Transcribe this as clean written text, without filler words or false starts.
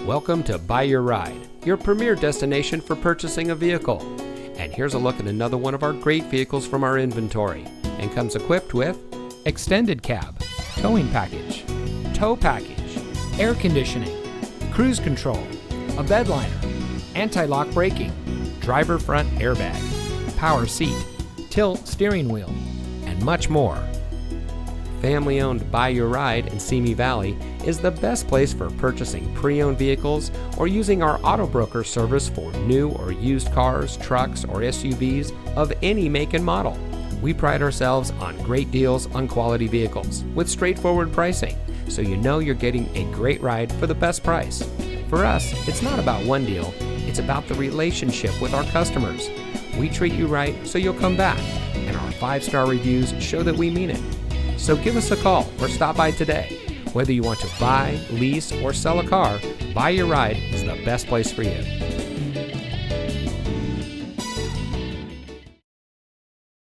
Welcome to Buy Your Ride, your premier destination for purchasing a vehicle. And here's a look at another one of our great vehicles from our inventory, and comes equipped with extended cab, towing package, tow package, air conditioning, cruise control, a bed liner, anti-lock braking, driver front airbag, power seat, tilt steering wheel, and much more. Family-owned Buy Your Ride in Simi Valley is the best place for purchasing pre-owned vehicles or using our auto broker service for new or used cars, trucks, or SUVs of any make and model. We pride ourselves on great deals on quality vehicles with straightforward pricing, so you know you're getting a great ride for the best price. For us, it's not about one deal, it's about the relationship with our customers. We treat you right so you'll come back, and our 5-star reviews show that we mean it. So give us a call or stop by today. Whether you want to buy, lease, or sell a car, Buy Your Ride is the best place for you.